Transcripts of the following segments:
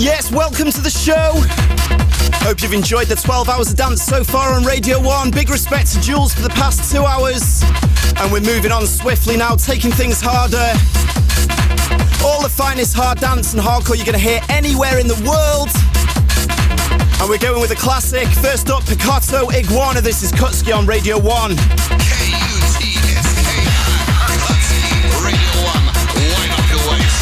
Yes, welcome to the show. Hope you've enjoyed the 12 hours of dance so far on Radio 1. Big respect to Jules for the past 2 hours. And we're moving on swiftly now, taking things harder. All the finest hard dance and hardcore you're going to hear anywhere in the world. And we're going with a classic. First up, Picotto, Iguana. This is KUTSKI'S on Radio 1. KUTSKI'S, Radio 1. Wind up your waist.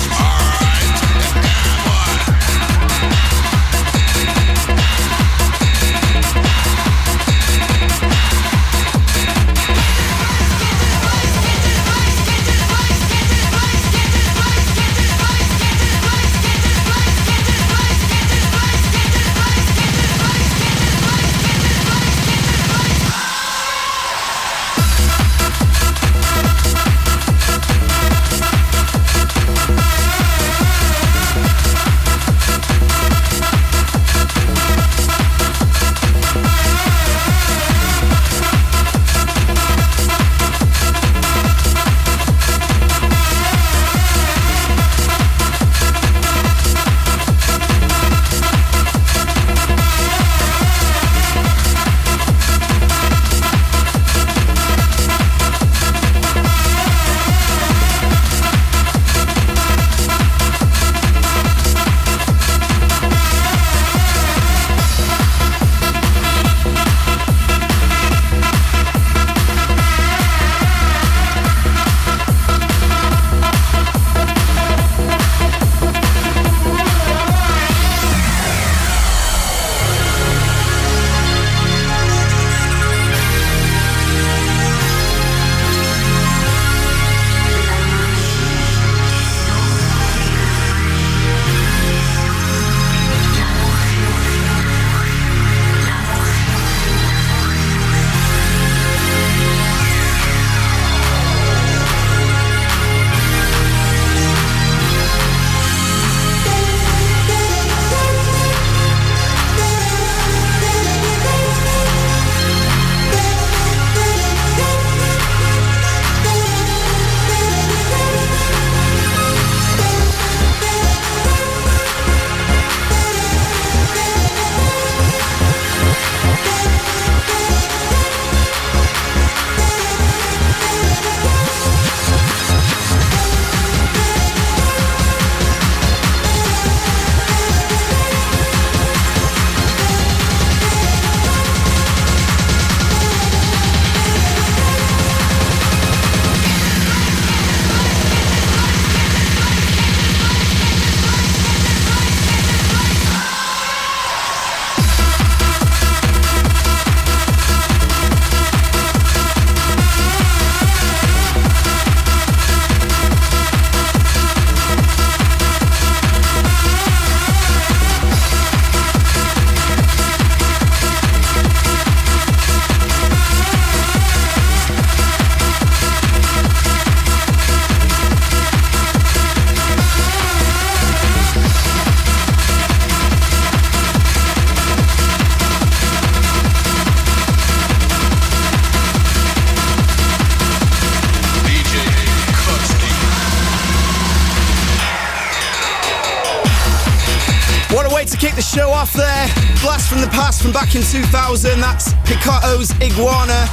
Kick the show off there. Blast from the past from back in 2000. That's Picotto's Iguana.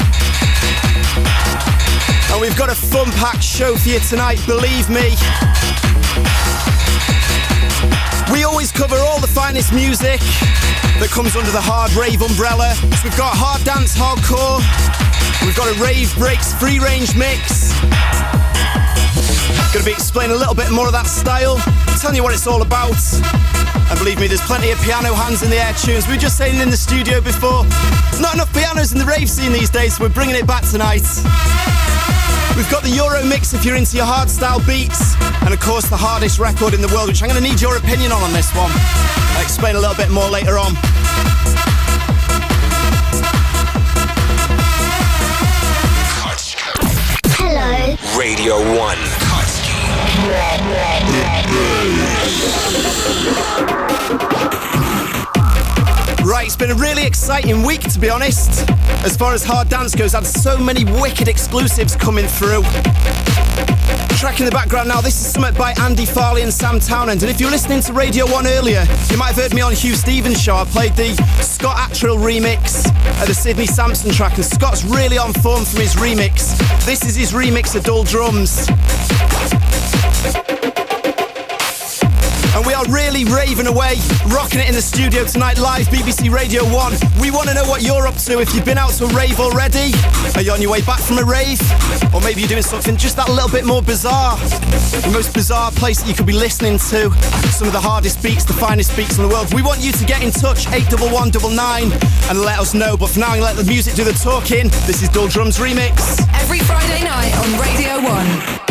And we've got a fun-packed show for you tonight, believe me. We always cover all the finest music that comes under the hard rave umbrella. So we've got hard dance, hardcore. We've got a rave breaks free range mix. Gonna be explaining a little bit more of that style, telling you what it's all about. And believe me, there's plenty of piano hands in the air tunes. We were just saying in the studio before, there's not enough pianos in the rave scene these days, so we're bringing it back tonight. We've got the Euro mix if you're into your hardstyle beats, and of course the hardest record in the world, which I'm going to need your opinion on this one. I'll explain a little bit more later on. Hello. Radio 1. Right, it's been a really exciting week, to be honest. As far as hard dance goes, I had so many wicked exclusives coming through. Track in the background now, this is something by Andy, Farley and Sam Townend. And if you were listening to Radio 1 earlier, you might have heard me on Hugh Stevens' show. I played the Scott Attrill remix of the Sydney Sampson track, and Scott's really on form from his remix. This is his remix of Dull Drums. And we are really raving away, rocking it in the studio tonight, live BBC Radio 1. We want to know what you're up to. If you've been out to a rave already, are you on your way back from a rave? Or maybe you're doing something just that little bit more bizarre. The most bizarre place that you could be listening to some of the hardest beats, the finest beats in the world. We want you to get in touch, 81199, and let us know. But for now, I'm going to let the music do the talking. This is Dull Drums Remix. Every Friday night on Radio 1.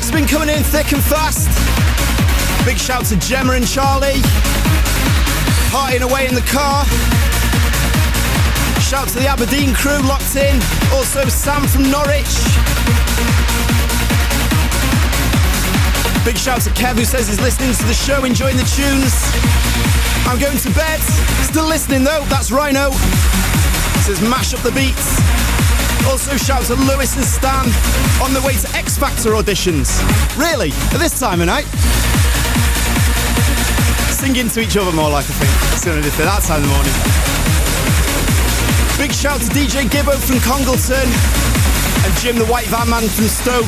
Tracks been coming in thick and fast. Big shout to Gemma and Charlie. Partying away in the car. Shout to the Aberdeen crew locked in. Also Sam from Norwich. Big shout to Kev who says he's listening to the show, enjoying the tunes. I'm going to bed. Still listening though, that's Rhino. Says mash up the beats. Also shout to Lewis and Stan on the way to X Factor auditions. Really? At this time of night? Singing to each other more like, I think. It's going to do that time of the morning. Big shout to DJ Gibbo from Congleton and Jim the White Van Man from Stoke.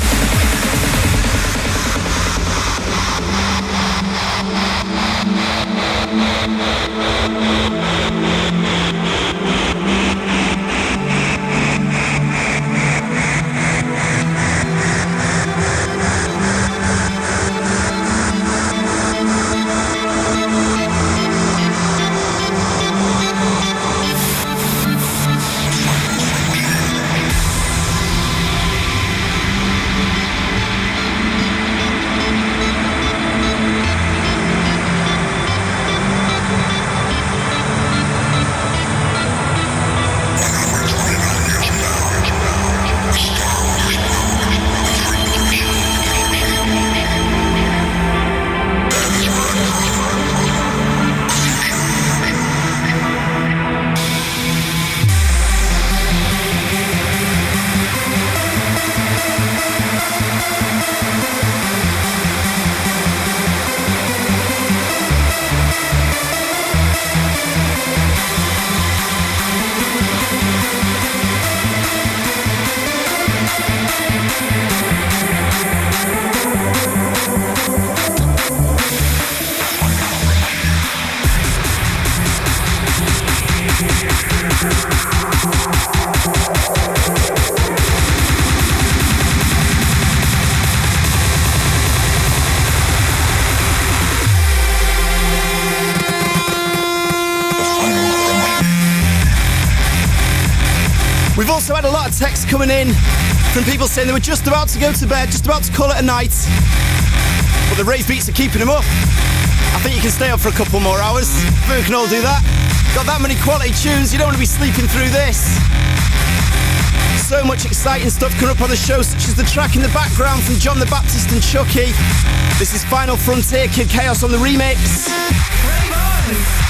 We've also had a lot of texts coming in from people saying they were just about to go to bed, just about to call it a night, but the rave beats are keeping them up. I think you can stay up for a couple more hours. Maybe we can all do that. Got that many quality tunes, you don't want to be sleeping through this. So much exciting stuff coming up on the show, such as the track in the background from John the Baptist and Chucky. This is Final Frontier, Kid Chaos on the remix. Rave on!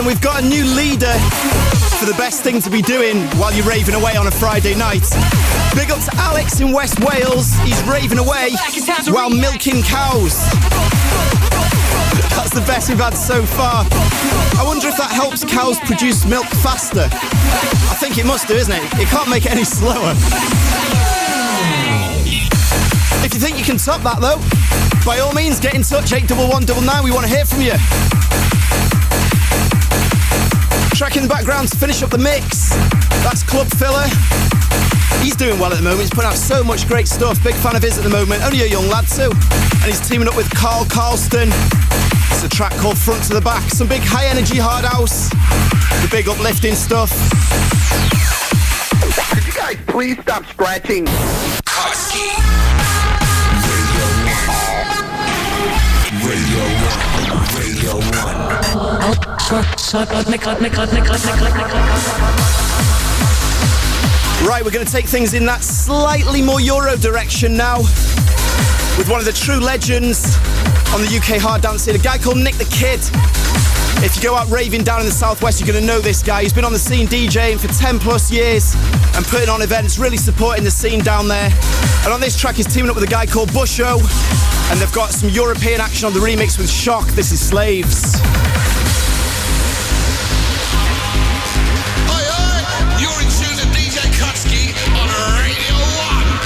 We've got a new leader for the best thing to be doing while you're raving away on a Friday night. Big up to Alex in West Wales. He's raving away while milking cows. That's the best we've had so far. I wonder if that helps cows produce milk faster. I think it must do, isn't it? It can't make it any slower. If you think you can top that though, by all means get in touch, 81199. We want to hear from you. Track in the background to finish up the mix. That's Klubfiller. He's doing well at the moment. He's putting out so much great stuff. Big fan of his at the moment. Only a young lad too. And he's teaming up with Karlston. It's a track called Front to the Back. Some big high energy hard house. The big uplifting stuff. Could you guys please stop scratching? Radio 1. Right, we're going to take things in that slightly more Euro direction now with one of the true legends on the UK hard dance scene, a guy called Nick the Kid. If you go out raving down in the southwest, you're going to know this guy. He's been on the scene DJing for 10 plus years and putting on events, really supporting the scene down there. And on this track, he's teaming up with a guy called Busho, and they've got some European action on the remix with SHOKK. This is Slaves. You're in tune to DJ KUTSKI'S on Radio 1.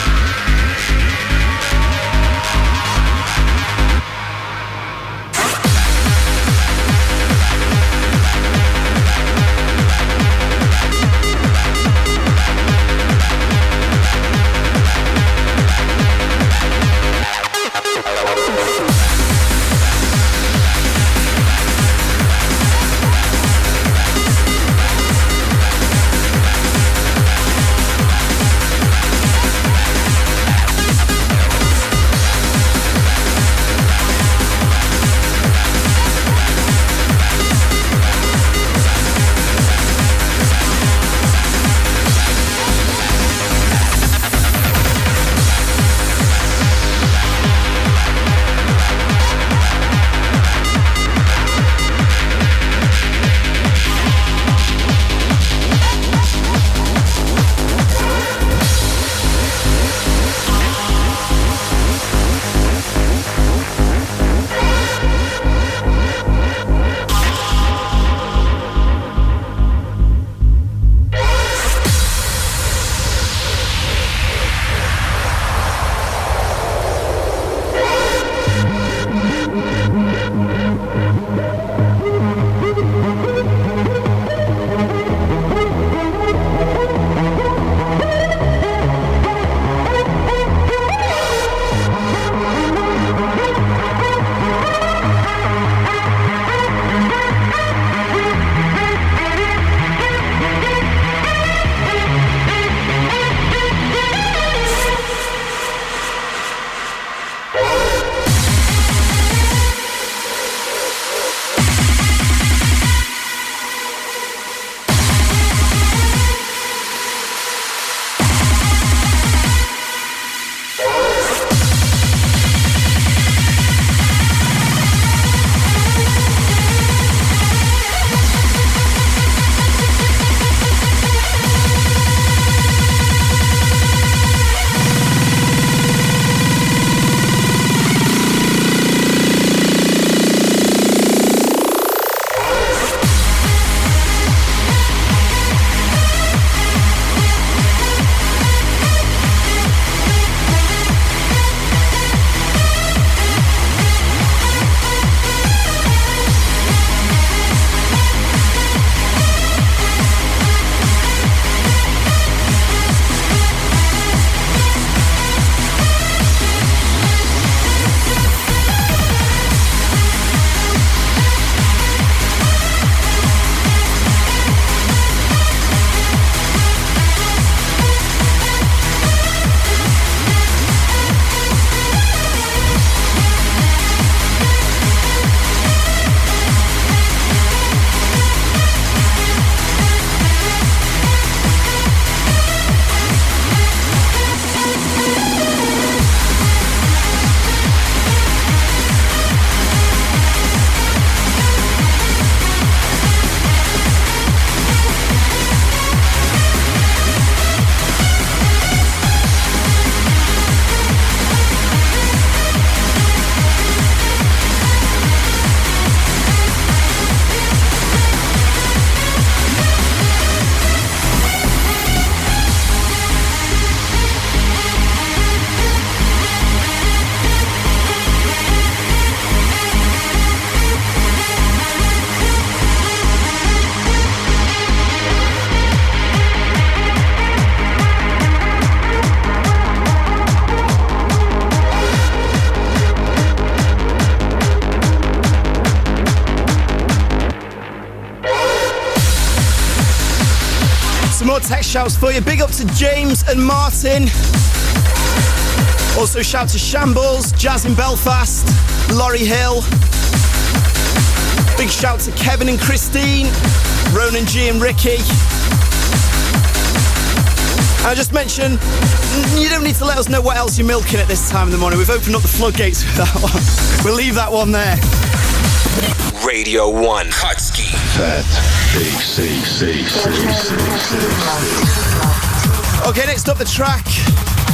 got text shouts for you. Big up to James and Martin. Also shout to Shambles, Jazz in Belfast, Laurie Hill. Big shout to Kevin and Christine, Ronan G and Ricky. And I just mentioned, you don't need to let us know what else you're milking at this time in the morning. We've opened up the floodgates with that one. We'll leave that one there. Radio 1. KUTSKI'S. Fat. Okay, next up the track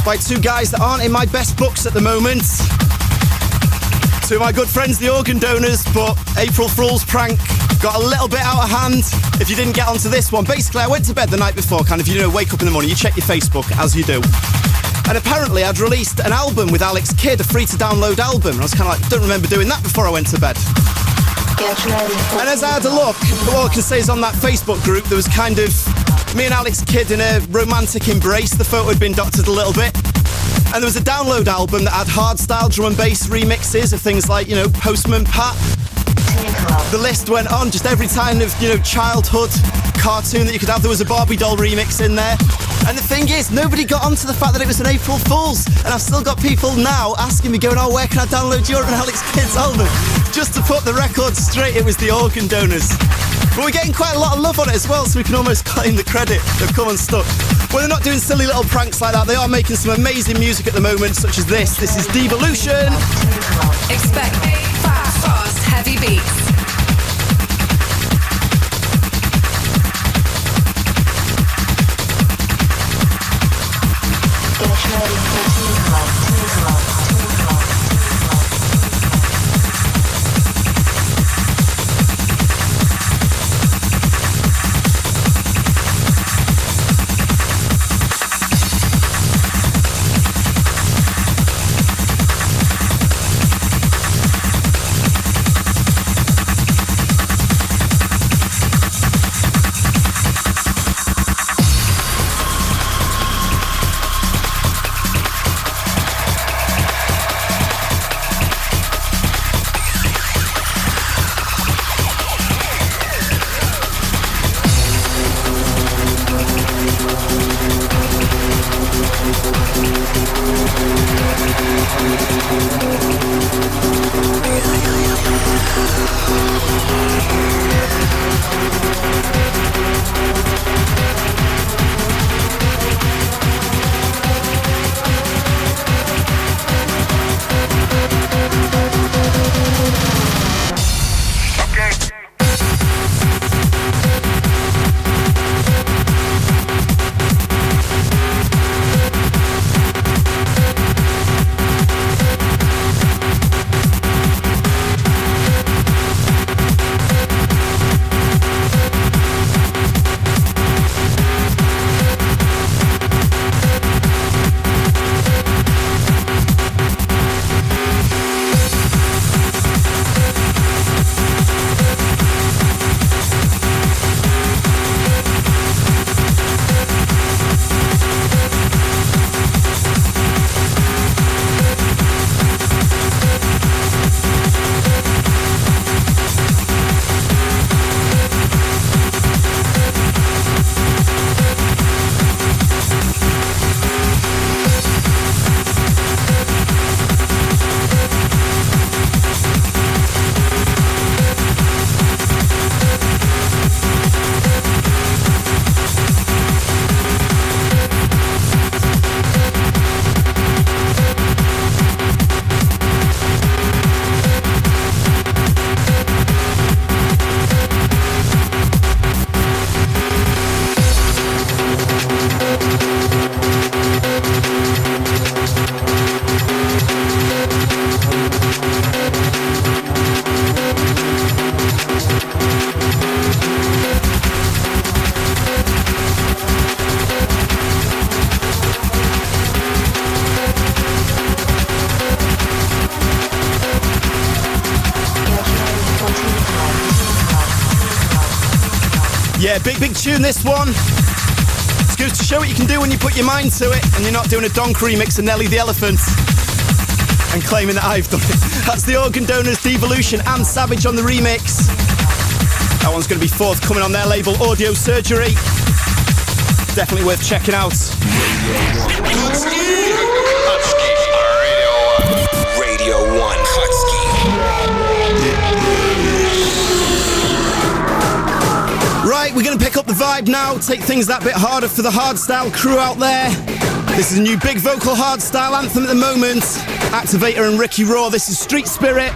by two guys that aren't in my best books at the moment. Two of my good friends, the organ donors, but April Fool's prank got a little bit out of hand. If you didn't get onto this one, basically I went to bed the night before, kind of, you know, wake up in the morning, you check your Facebook, as you do. And apparently I'd released an album with Alex Kidd, a free-to-download album. And I was kind of like, don't remember doing that before I went to bed. And as I had a look, all I can say is on that Facebook group, there was kind of me and Alex Kidd in a romantic embrace. The photo had been doctored a little bit. And there was a download album that had hardstyle drum and bass remixes of things like, you know, Postman Pat. The list went on, just every kind of, you know, childhood cartoon that you could have. There was a Barbie doll remix in there. And the thing is, nobody got onto the fact that it was an April Fool's. And I've still got people now asking me, going, oh, where can I download your and Alex Kidd's album? Just to put the record straight, it was the organ donors. But we're getting quite a lot of love on it as well, so we can almost claim the credit. They've come unstuck. Well, they're not doing silly little pranks like that. They are making some amazing music at the moment, such as this. This is Devolution. Expect fast, heavy beats. Yeah, big tune this one. It goes to show what you can do when you put your mind to it and you're not doing a Donk remix of Nelly the Elephant and claiming that I've done it. That's the Organ Donors, Devolution and Savage on the remix. That one's going to be forthcoming on their label Audio Surgery. Definitely worth checking out. Radio 1. KUTSKI'S. Right, we're going to pick up the vibe now, take things that bit harder for the hardstyle crew out there. This is a new big vocal hardstyle anthem at the moment. Activator and Ricky Raw, this is Street Spirit.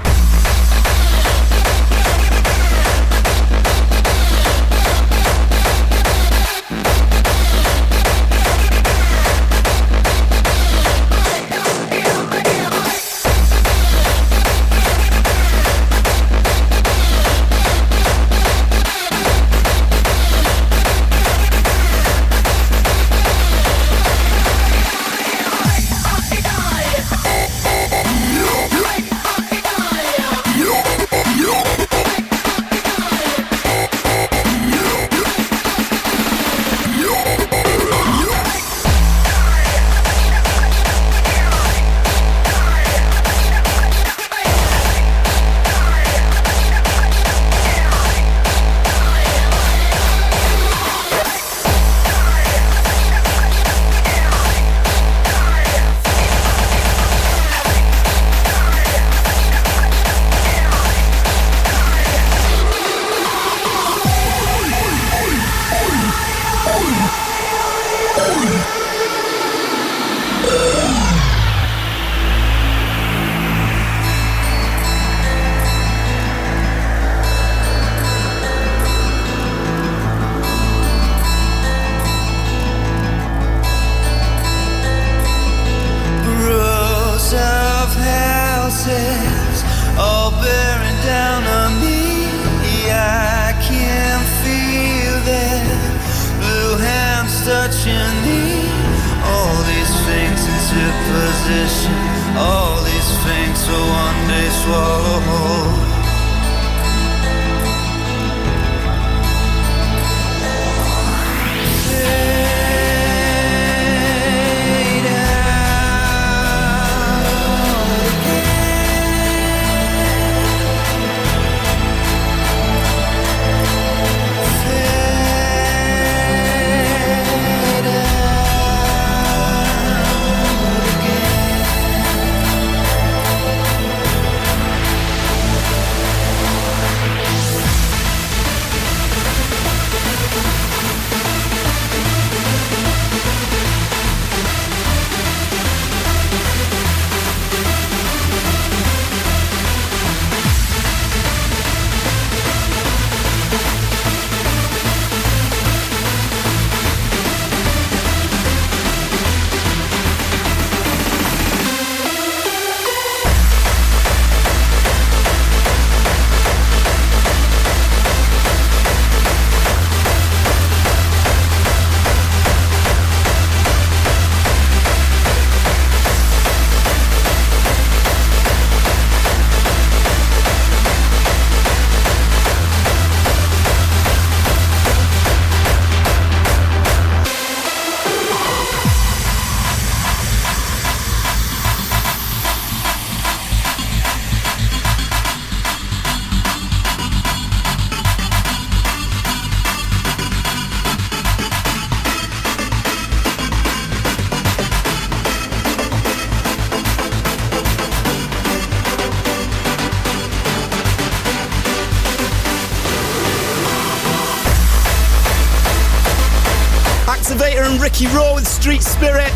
Activator and Ricky Raw with Street Spirit.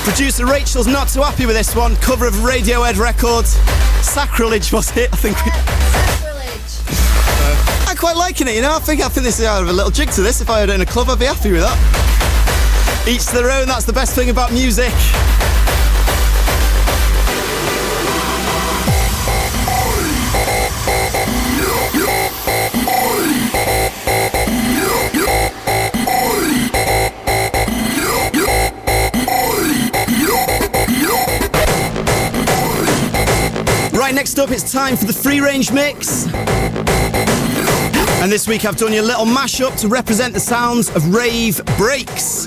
Producer Rachel's not too happy with this one. Cover of Radiohead record. Sacrilege was it? I think. Sacrilege. I'm quite liking it, you know. I think this is a little jig to this. If I heard it in a club, I'd be happy with that. Each to their own. That's the best thing about music. Right, next up, it's time for the free range mix. And this week I've done you a little mashup to represent the sounds of rave breaks.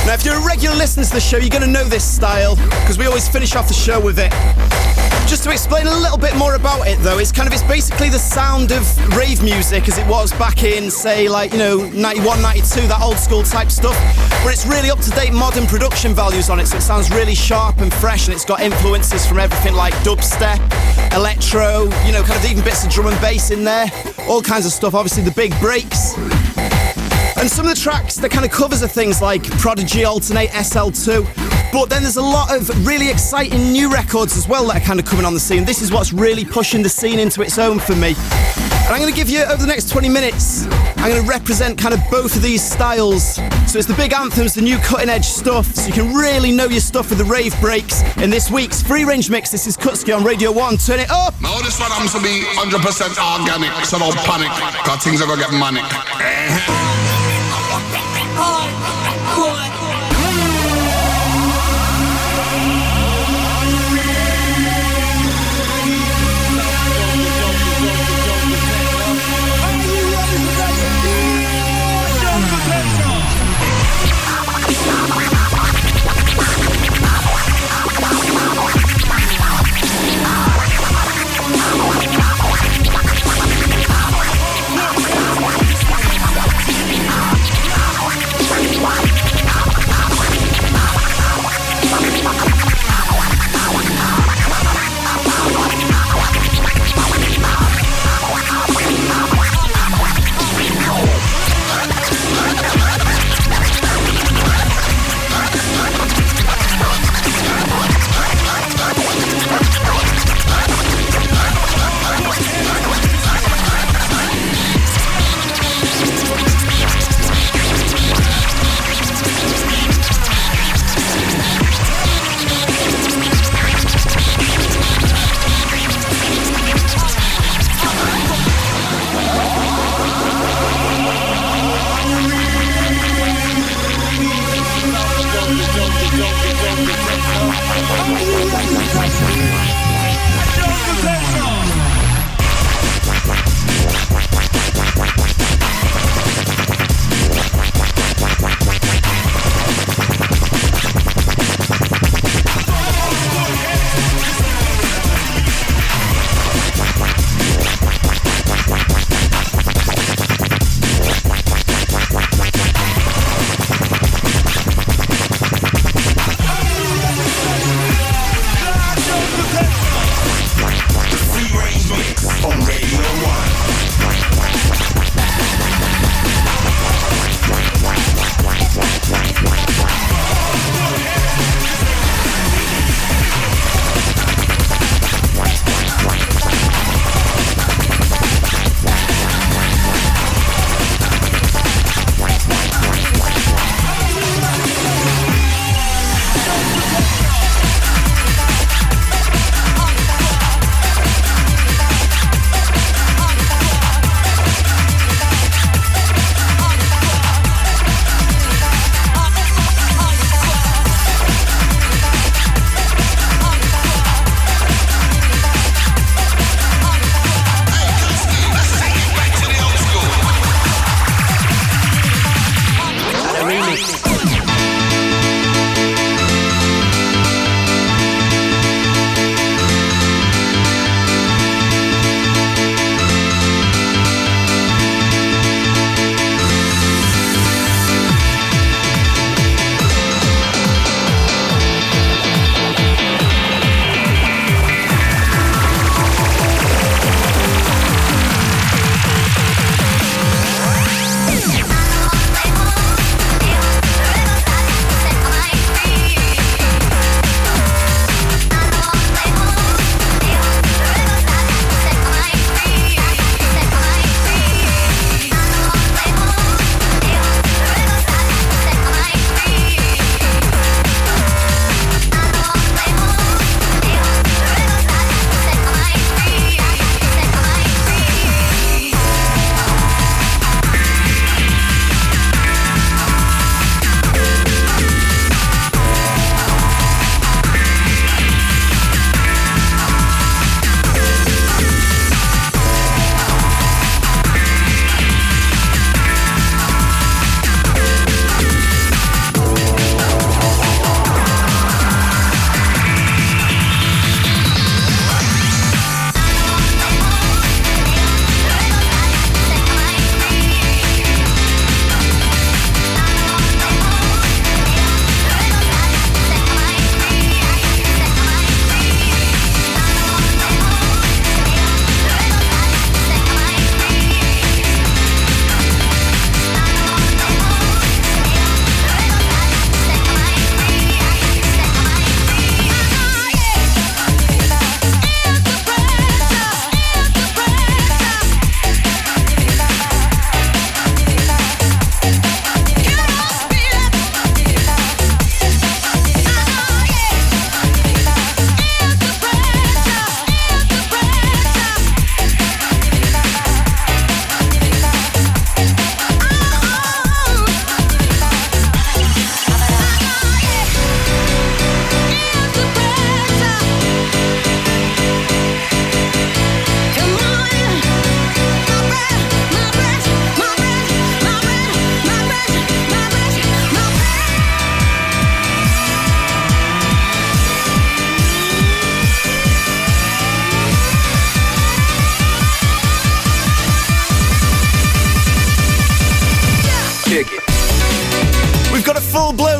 Now, if you're a regular listener to the show, you're going to know this style, because we always finish off the show with it. Just to explain a little bit more about it though, it's basically the sound of rave music as it was back in, say, 91, 92, that old school type stuff, but it's really up-to-date modern production values on it, so it sounds really sharp and fresh, and it's got influences from everything like dubstep, electro, even bits of drum and bass in there, all kinds of stuff, obviously the big breaks. And some of the tracks, they're covers of things like Prodigy, Alternate, SL2, but then there's a lot of really exciting new records as well that are coming on the scene. This is what's really pushing the scene into its own for me. And I'm going to give you, over the next 20 minutes, I'm going to represent both of these styles. So it's the big anthems, the new cutting edge stuff, so you can really know your stuff with the rave breaks. In this week's Free Range Mix, this is KUTSKI'S on Radio 1. Turn it up! Now this one happens to be 100% organic, so don't panic, cause things are gonna get manic.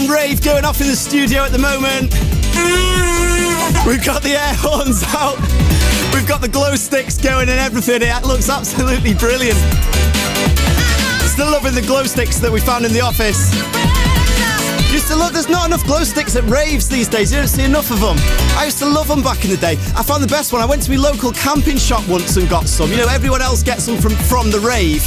full-blown rave going off in the studio at the moment. We've got the air horns out. We've got the glow sticks going and everything. It looks absolutely brilliant. Still loving the glow sticks that we found in the office. Used to love, there's not enough glow sticks at raves these days. You don't see enough of them. I used to love them back in the day. I found the best one. I went to my local camping shop once and got some. You know, everyone else gets them from the rave.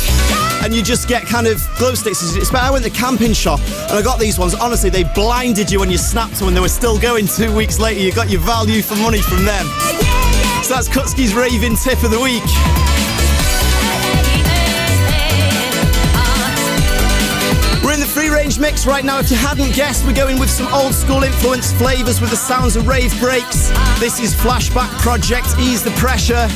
And you just get kind of glow sticks. I went to the camping shop and I got these ones. Honestly, they blinded you when you snapped them and they were still going 2 weeks later. You got your value for money from them. So that's KUTSKI'S raving tip of the week. We're in the free range mix right now. If you hadn't guessed, we're going with some old school influence flavours with the sounds of rave breaks. This is Flashback Project, Ease the Pressure.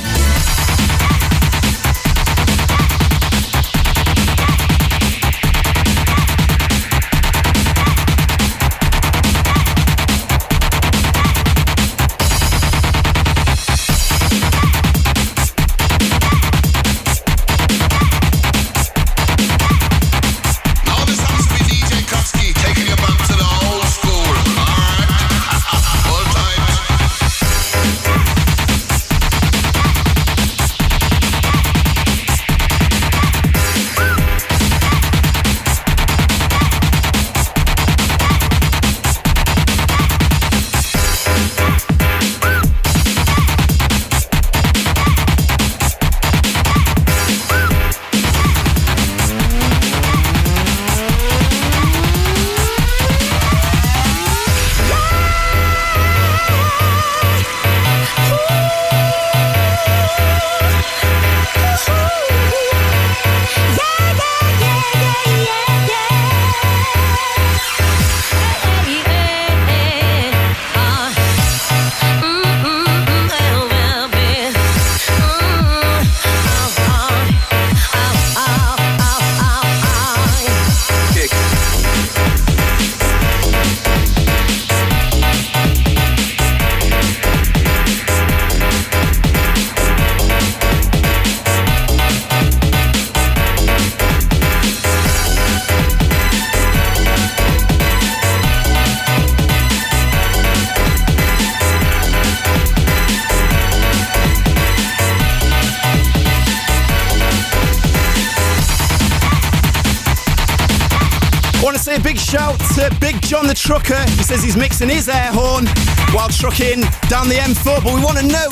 A big shout to Big John the Trucker. He says he's mixing his air horn while trucking down the M4. But we want to know,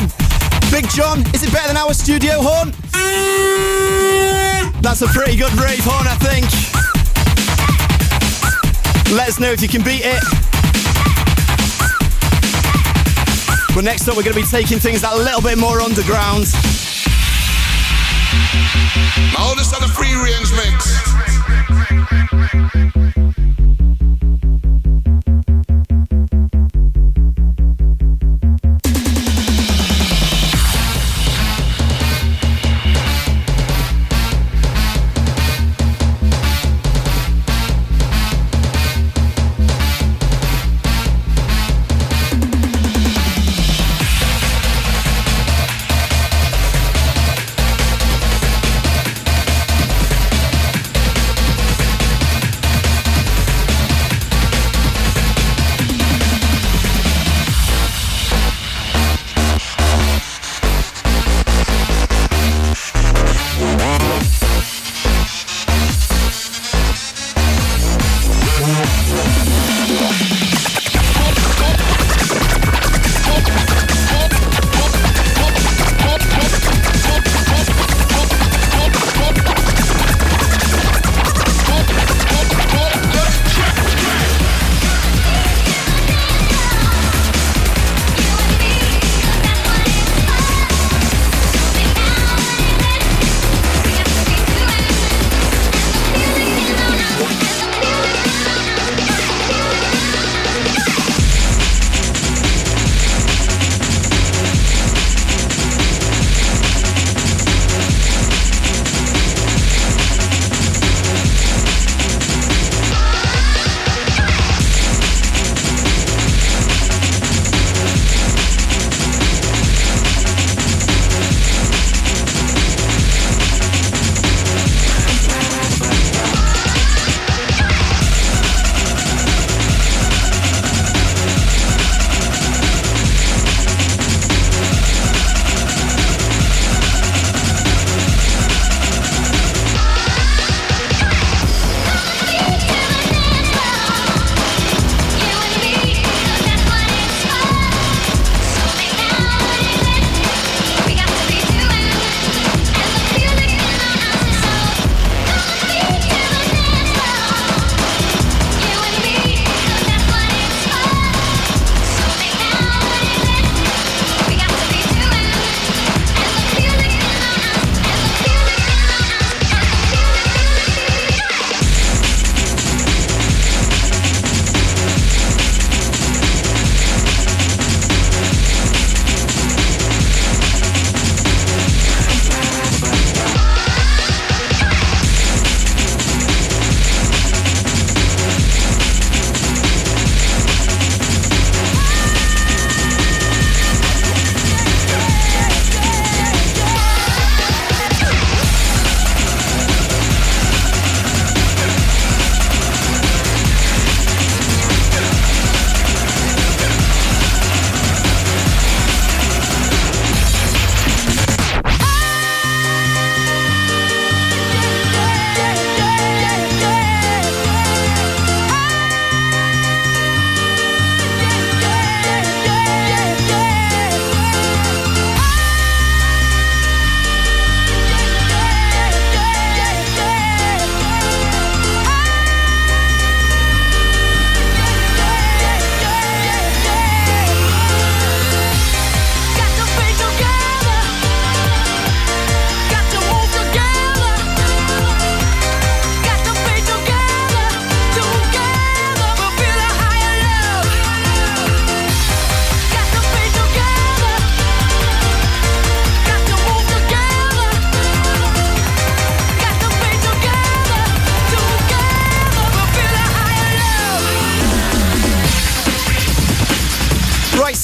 Big John, is it better than our studio horn? That's a pretty good rave horn, I think. Let us know if you can beat it. But next up, we're going to be taking things a little bit more underground. Now this is the free range mix.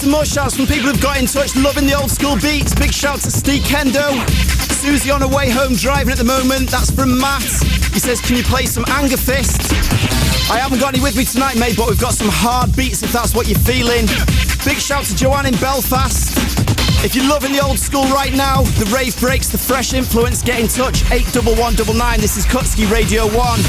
some more shouts from people who've got in touch, loving the old school beats. Big shout to Steve Kendo. Susie on her way home driving at the moment. That's from Matt. He says, can you play some Anger Fist? I haven't got any with me tonight, mate, but we've got some hard beats if that's what you're feeling. Big shout to Joanne in Belfast. If you're loving the old school right now, the rave breaks, the fresh influence, get in touch. 81199. This is KUTSKI Radio 1.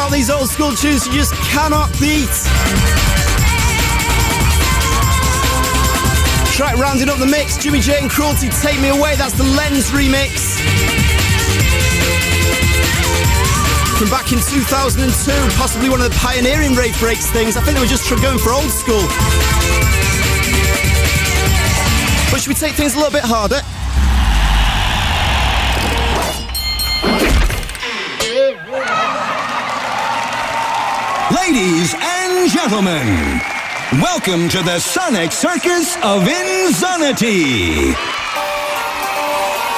out these old school tunes you just cannot beat. Track rounding up the mix, Jimmy J and Cruelty, Take Me Away, that's the Lens remix. From back in 2002, possibly one of the pioneering rave breaks things. I think they were just going for old school. But should we take things a little bit harder? Ladies and gentlemen, welcome to the Sonic Circus of Insanity.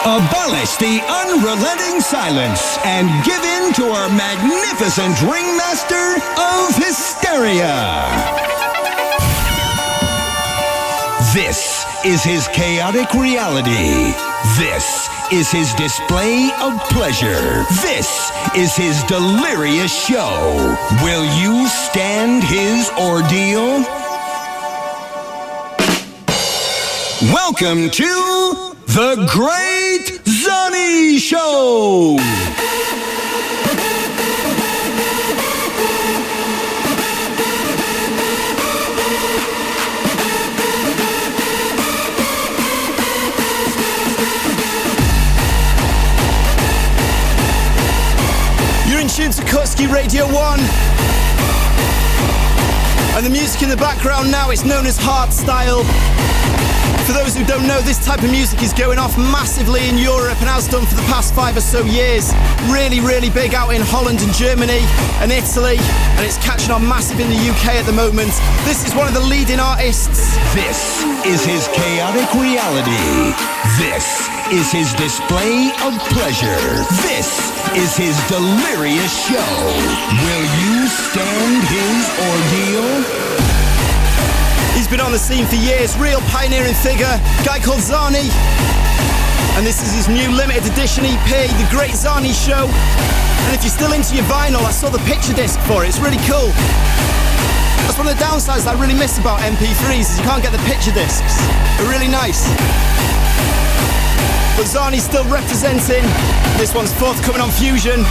Abolish the unrelenting silence and give in to our magnificent ringmaster of hysteria. This is his chaotic reality. This is his display of pleasure. This is his delirious show. Will you stand his ordeal? Welcome to The Great Zonny Show! You're in tune to KUTSKI'S Radio 1. And the music in the background now is known as Hardstyle. For those who don't know, this type of music is going off massively in Europe and has done for the past 5 or so years. Really, really big out in Holland and Germany and Italy, and it's catching on massive in the UK at the moment. This is one of the leading artists. This is his chaotic reality. This is his display of pleasure. This is his delirious show. Will you stand his ordeal? He's been on the scene for years, real pioneering figure, guy called Zani. And this is his new limited edition EP, The Great Zani Show. And if you're still into your vinyl, I saw the picture disc for it, it's really cool. That's one of the downsides that I really miss about MP3s, is you can't get the picture discs. They're really nice. But Zani's still representing. This one's forthcoming on Fusion.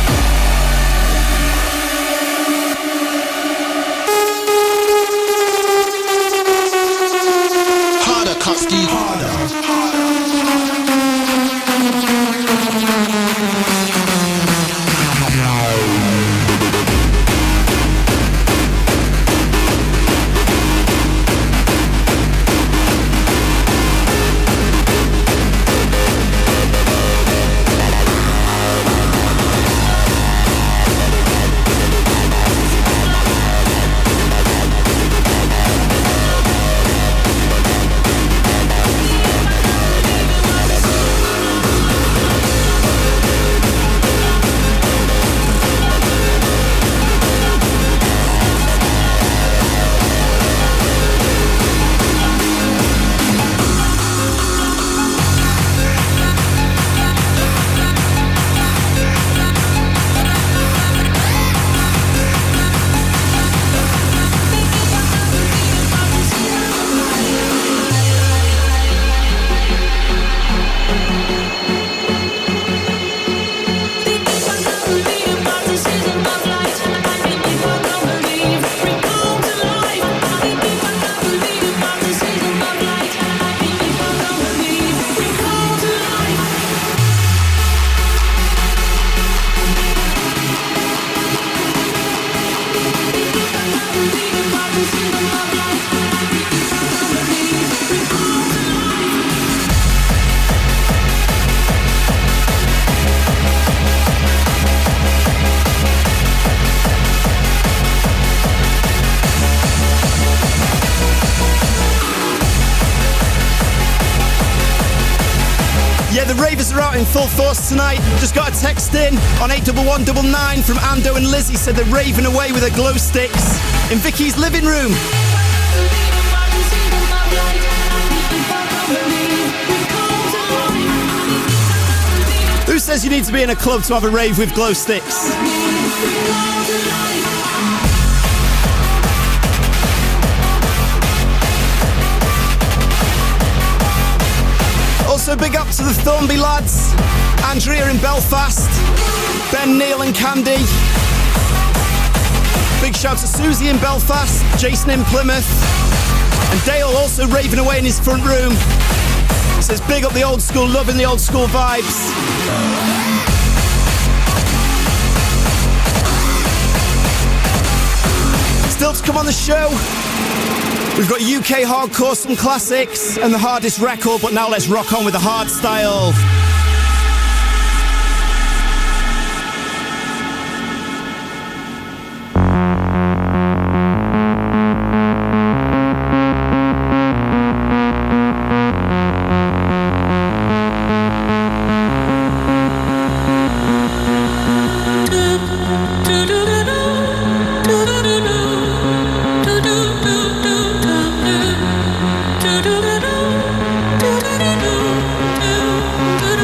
KUTSKI'S Ravers are out in full force tonight. Just got a text in on 81199 from Ando and Lizzie, said they're raving away with their glow sticks in Vicky's living room. Who says you need to be in a club to have a rave with glow sticks? Also big up to the Thornby lads, Andrea in Belfast, Ben, Neil and Candy. Big shout to Susie in Belfast, Jason in Plymouth, and Dale also raving away in his front room. He says big up the old school, loving the old school vibes. Still to come on the show, we've got UK hardcore, some classics, and the hardest record, but now let's rock on with the hardstyle. Do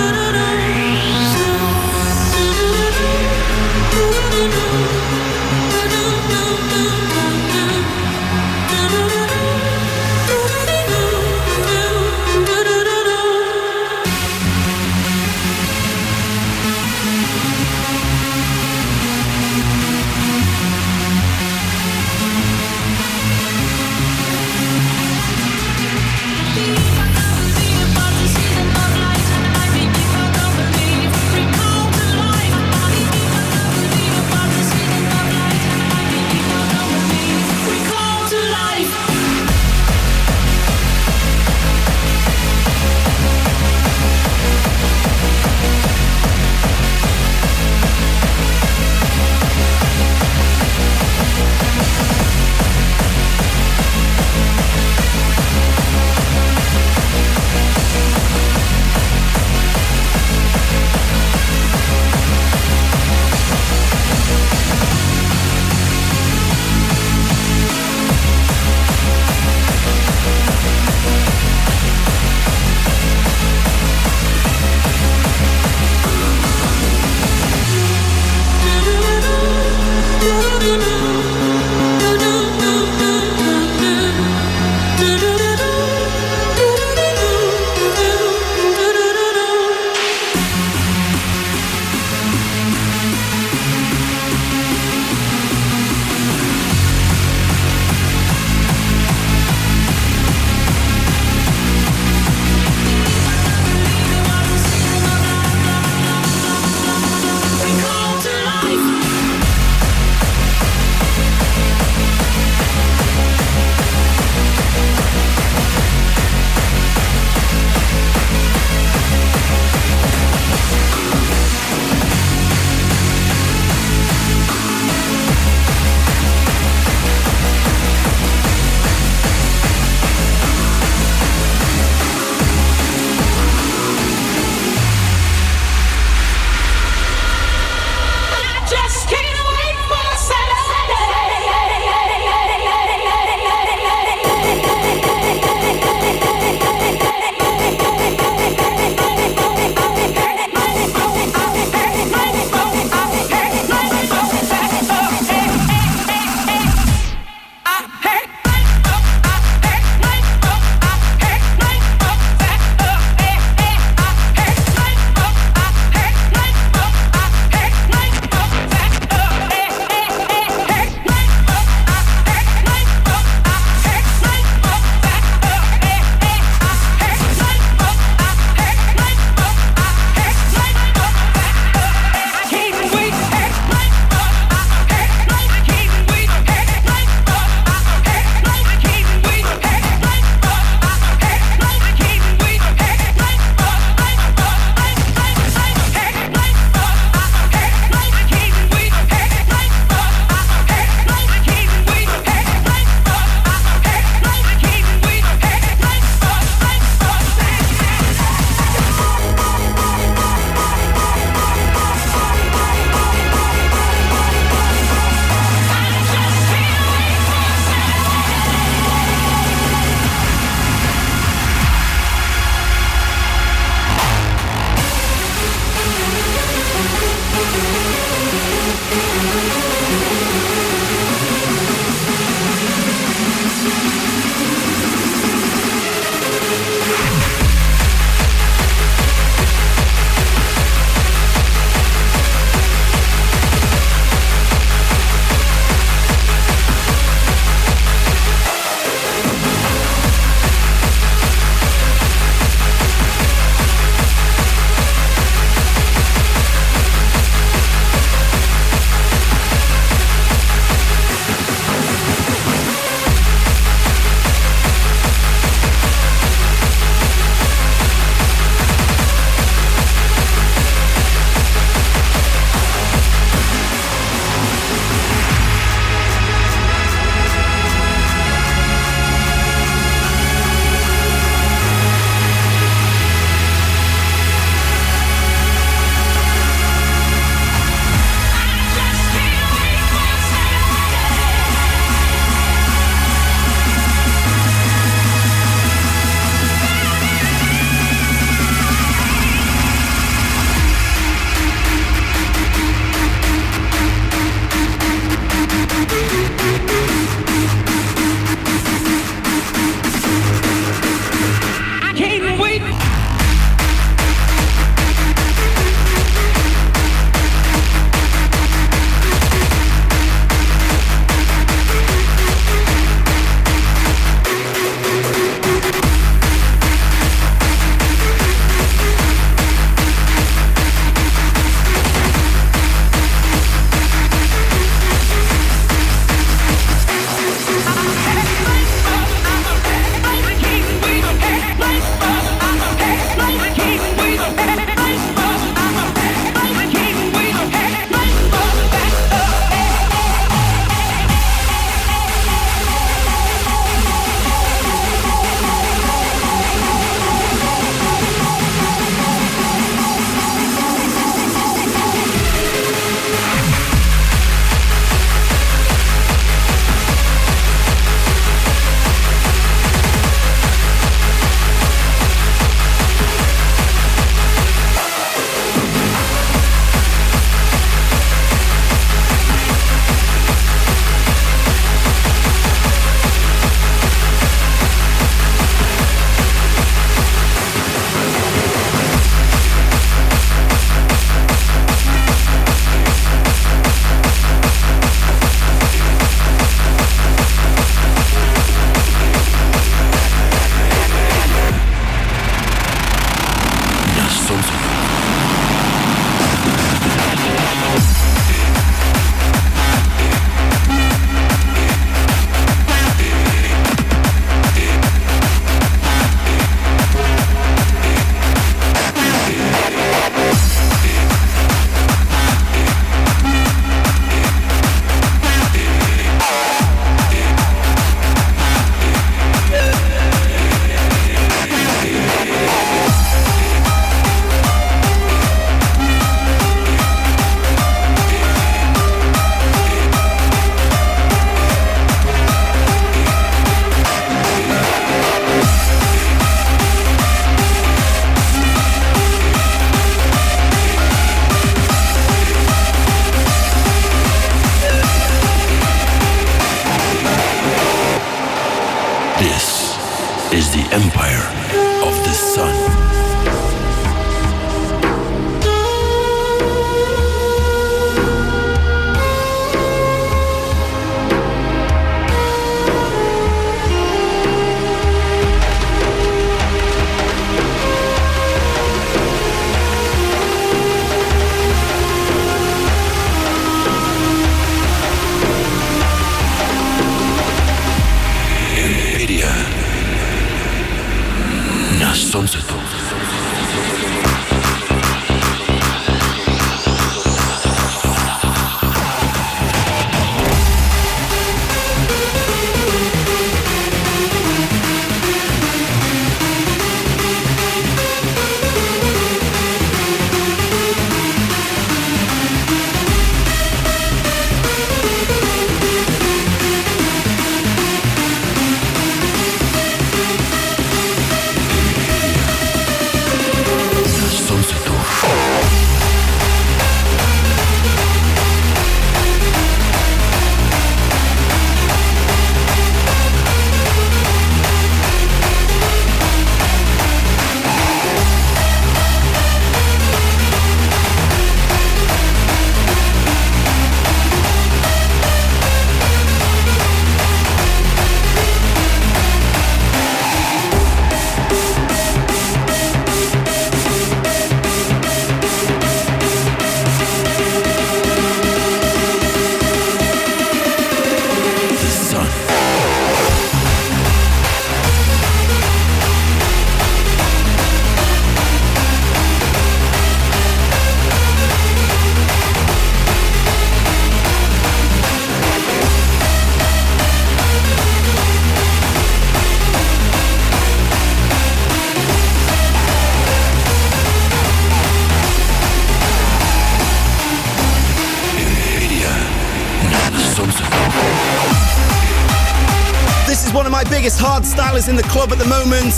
one of my biggest hardstylers in the club at the moment.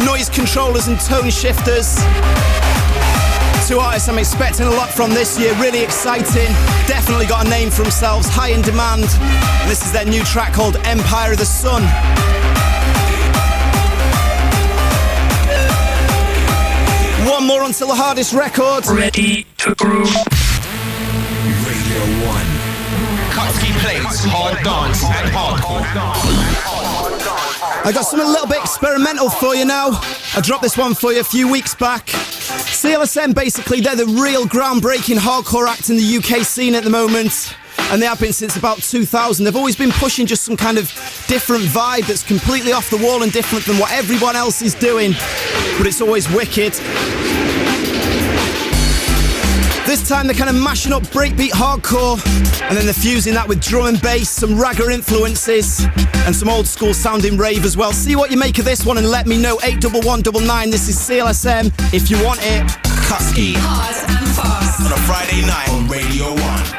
Noise controllers and tone shifters. Two artists I'm expecting a lot from this year, really exciting. Definitely got a name for themselves, high in demand. And this is their new track called Empire of the Sun. One more until the hardest record. Ready to groove. Radio 1. KUTSKI'S plays hard dance and hardcore. I got something a little bit experimental for you now. I dropped this one for you a few weeks back. CLSM, basically, they're the real groundbreaking hardcore act in the UK scene at the moment. And they have been since about 2000. They've always been pushing just some kind of different vibe that's completely off the wall and different than what everyone else is doing. But it's always wicked. This time they're kind of mashing up breakbeat hardcore, and then they're fusing that with drum and bass, some ragga influences, and some old school sounding rave as well. See what you make of this one and let me know. 81199. This is CLSM. If you want it, KUTSKI'S. Hard and fast. On a Friday night on Radio 1.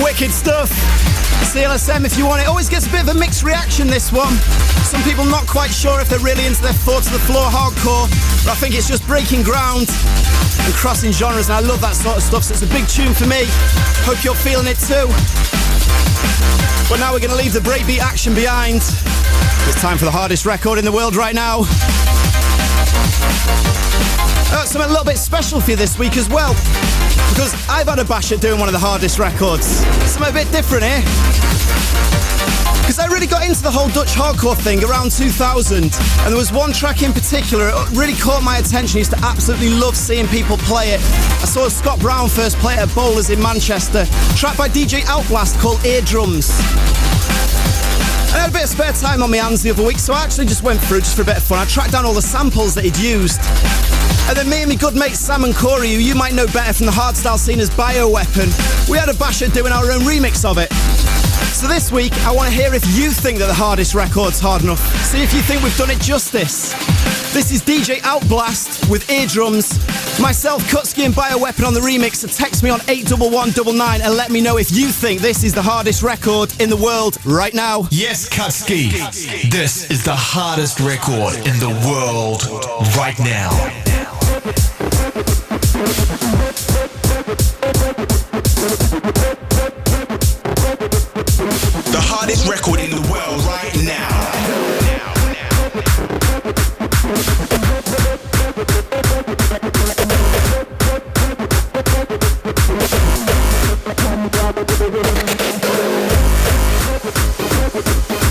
Wicked stuff. CLSM if you want it. Always gets a bit of a mixed reaction, this one. Some people not quite sure if they're really into their foot to the floor hardcore, but I think it's just breaking ground and crossing genres, and I love that sort of stuff, so it's a big tune for me. Hope you're feeling it too. But now we're going to leave the breakbeat action behind. It's time for the hardest record in the world right now. Something a little bit special for you this week as well, because I've had a bash at doing one of the hardest records. Something a bit different, eh? Because I really got into the whole Dutch hardcore thing around 2000, and there was one track in particular that really caught my attention. I used to absolutely love seeing people play it. I saw Scott Brown first play it at Bowlers in Manchester, a track by DJ Outblast called Eardrums. I had a bit of spare time on my hands the other week, so I actually just went through just for a bit of fun. I tracked down all the samples that he'd used. And then me and my good mates Sam and Corey, who you might know better from the hardstyle scene as Bioweapon, we had a bash at doing our own remix of it. So this week, I want to hear if you think that the hardest record's hard enough. See if you think we've done it justice. This is DJ Outblast with Eardrums. Myself, KUTSKI'S and Bioweapon on the remix, so text me on 81199 and let me know if you think this is the hardest record in the world right now. Yes, KUTSKI'S, this is the hardest record in the world right now. The hardest record in the world right now.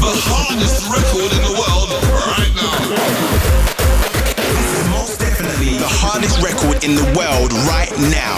The hardest record in the world right now. This is most definitely the hardest record in the world right now.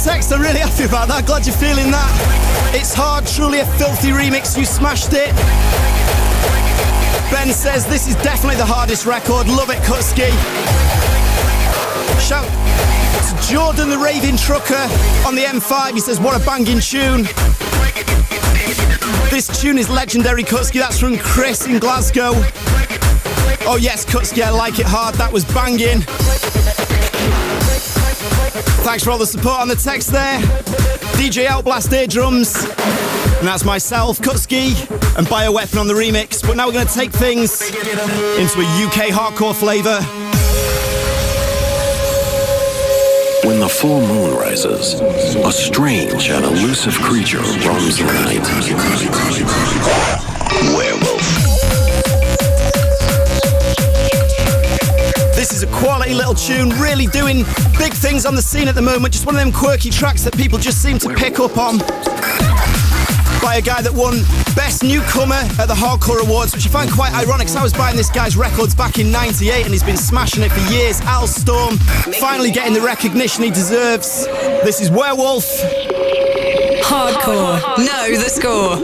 Text, I'm really happy about that. Glad you're feeling that. It's hard, truly a filthy remix. You smashed it. Ben says this is definitely the hardest record. Love it, KUTSKI. Shout to Jordan the Raving Trucker on the M5. He says, what a banging tune. This tune is legendary, KUTSKI. That's from Chris in Glasgow. Oh yes, KUTSKI, I like it hard. That was banging. Thanks for all the support on the text there. DJ Outblast Eardrums. And that's myself, KUTSKI, and Bioweapon on the remix. But now we're going to take things into a UK hardcore flavour. When the full moon rises, a strange and elusive creature roams the night. Werewolf. This is a quality little tune, really doing big things on the scene at the moment. Just one of them quirky tracks that people just seem to pick up on. By a guy that won Best Newcomer at the Hardcore Awards, which I find quite ironic because I was buying this guy's records back in '98 and he's been smashing it for years. Al Storm, finally getting the recognition he deserves. This is Werewolf. Hardcore. Know the score.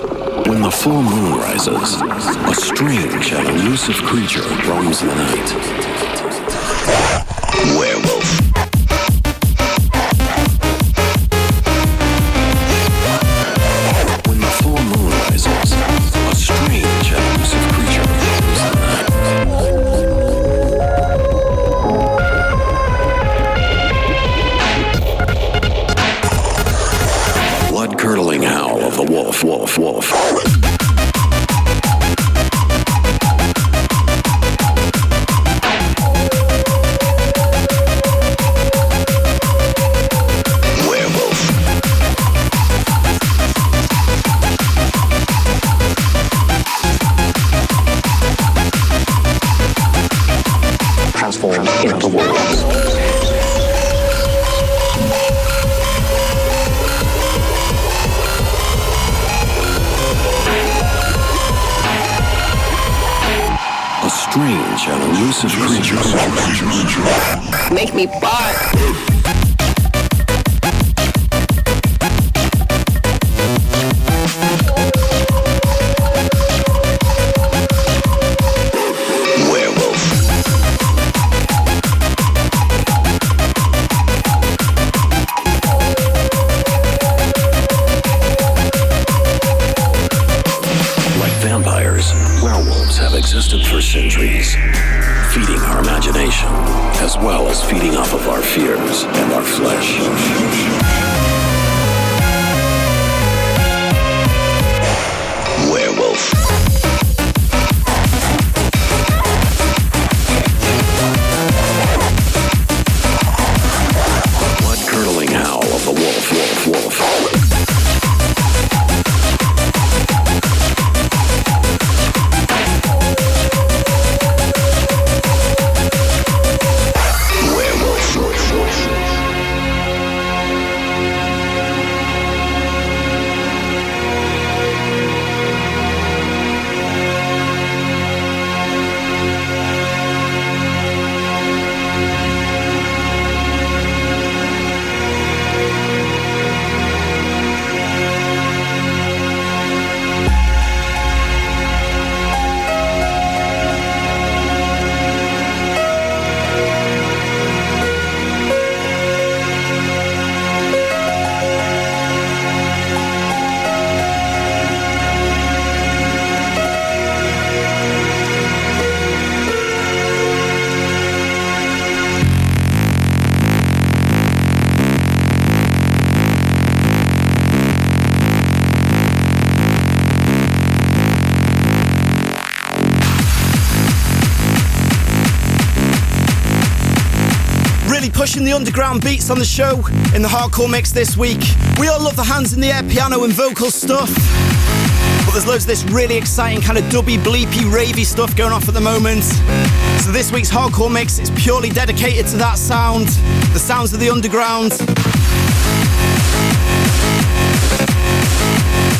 When the full moon rises, a strange and elusive creature roams the night. Werewolf. When the full moon rises, a strange and elusive creature roams the night. Blood-curdling howl of the wolf, wolf, wolf. Strange and elusive creature. Make me bark. For centuries, feeding our imagination as well as feeding off of our fears and our flesh. Werewolf. Blood-curdling howl of the wolf, wolf, wolf. pushing the underground beats on the show in the hardcore mix this week. We all love the hands in the air piano and vocal stuff, but there's loads of this really exciting kind of dubby, bleepy, ravey stuff going off at the moment. So this week's hardcore mix is purely dedicated to that sound, the sounds of the underground.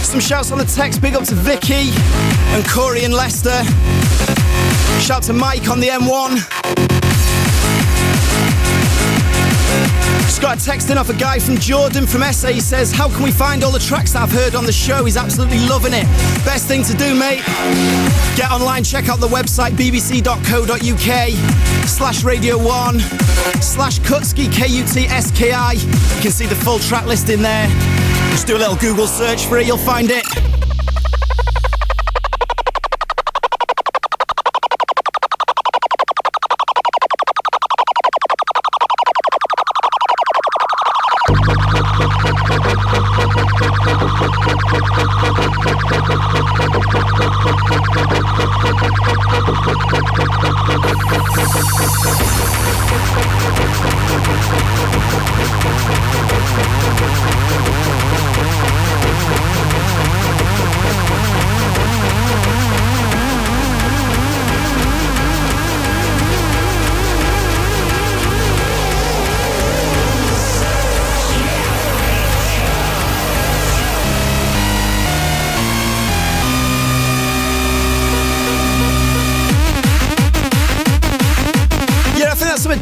Some shouts on the text, big up to Vicky and Corey and Leicester. Shout to Mike on the M1. Just got a text in off a guy from Jordan from SA. He says, how can we find all the tracks that I've heard on the show? He's absolutely loving it. Best thing to do, mate, get online, check out the website bbc.co.uk/radio1/KUTSKI, KUTSKI. You can see the full track list in there. Just do a little Google search for it, you'll find it.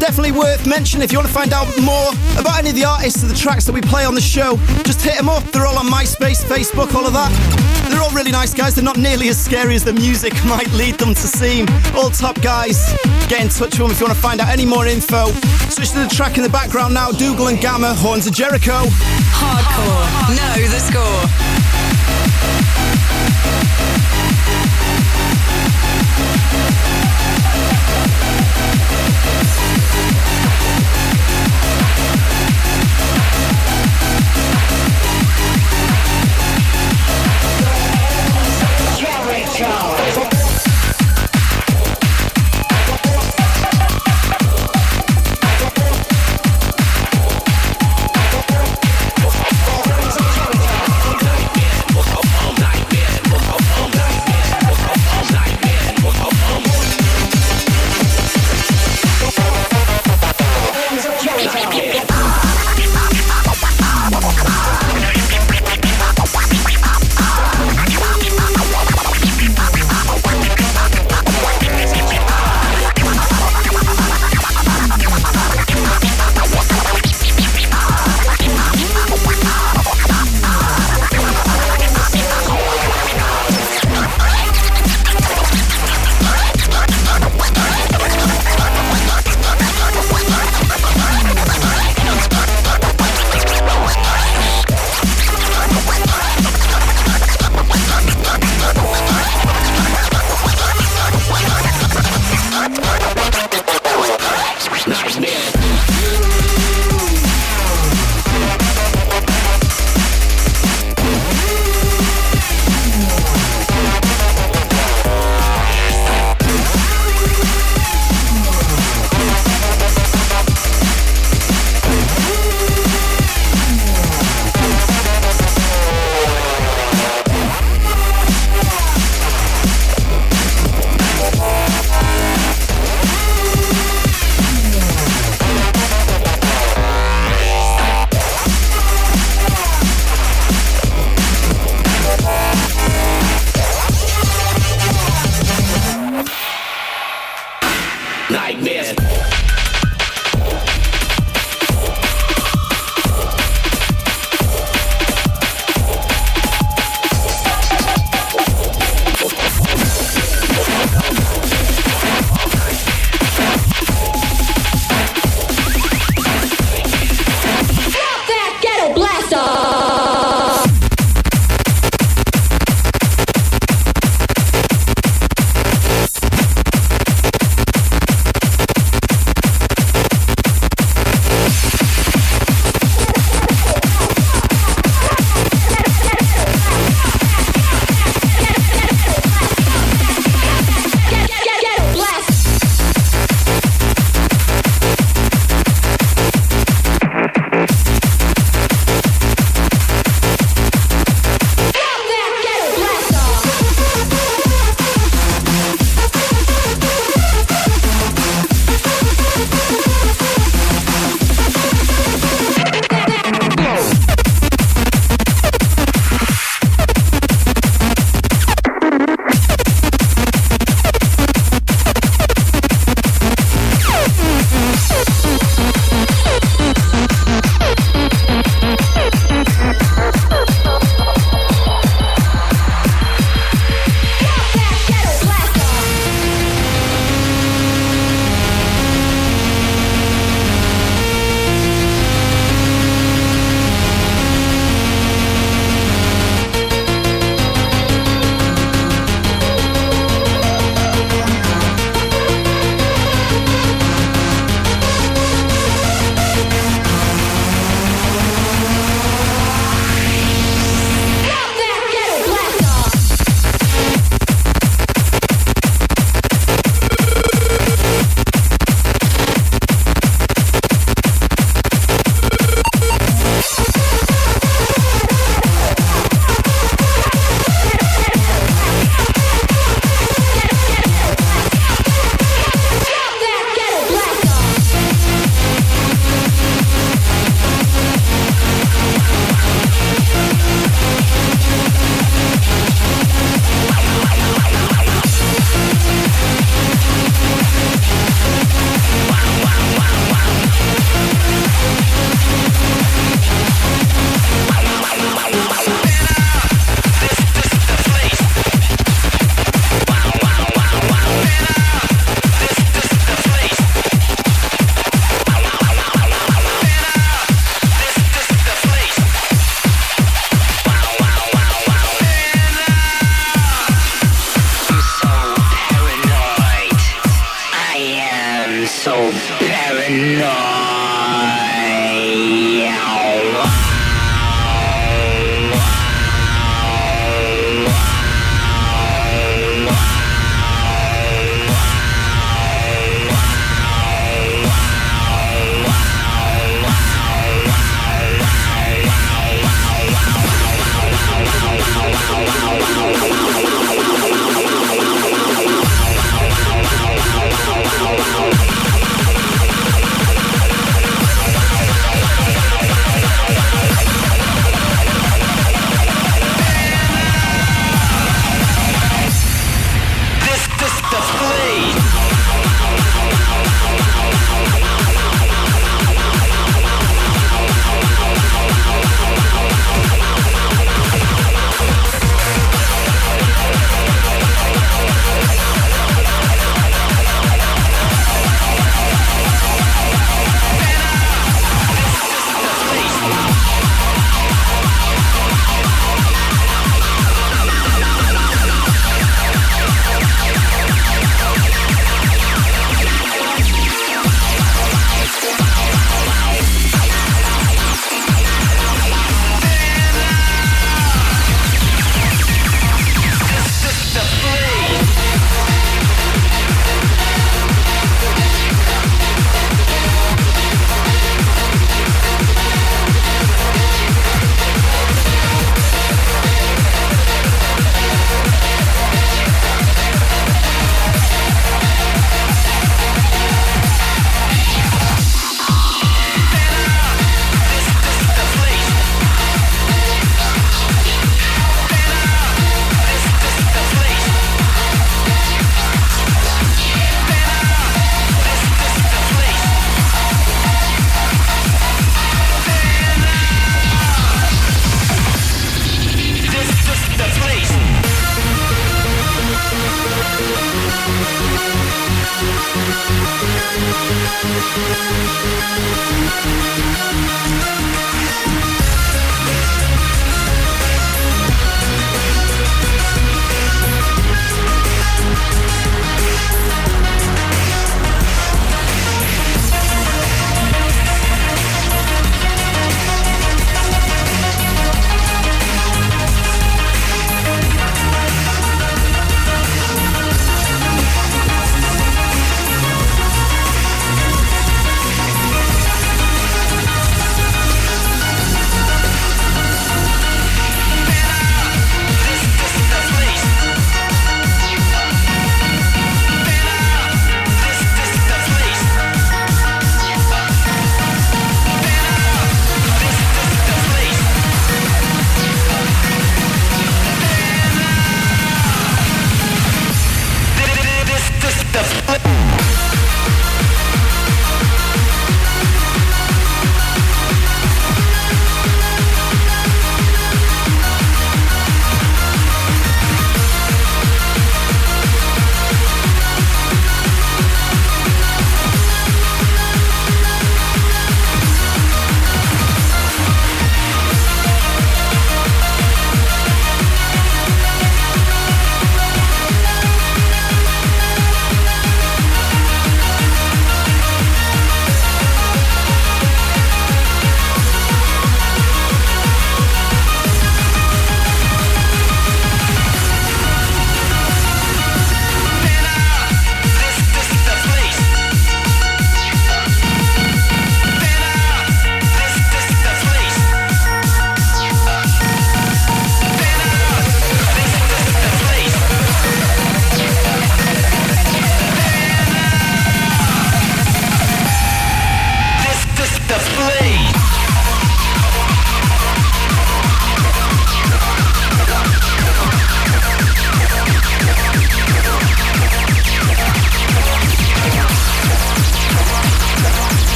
Definitely worth mentioning. If you want to find out more about any of the artists or the tracks that we play on the show, just hit them up. They're all on MySpace, Facebook, all of that. They're all really nice guys. They're not nearly as scary as the music might lead them to seem. All top guys. Get in touch with them if you want to find out any more info. Switch to the track in the background now. Dougal and Gamma, Horns of Jericho. Hardcore. Know the score.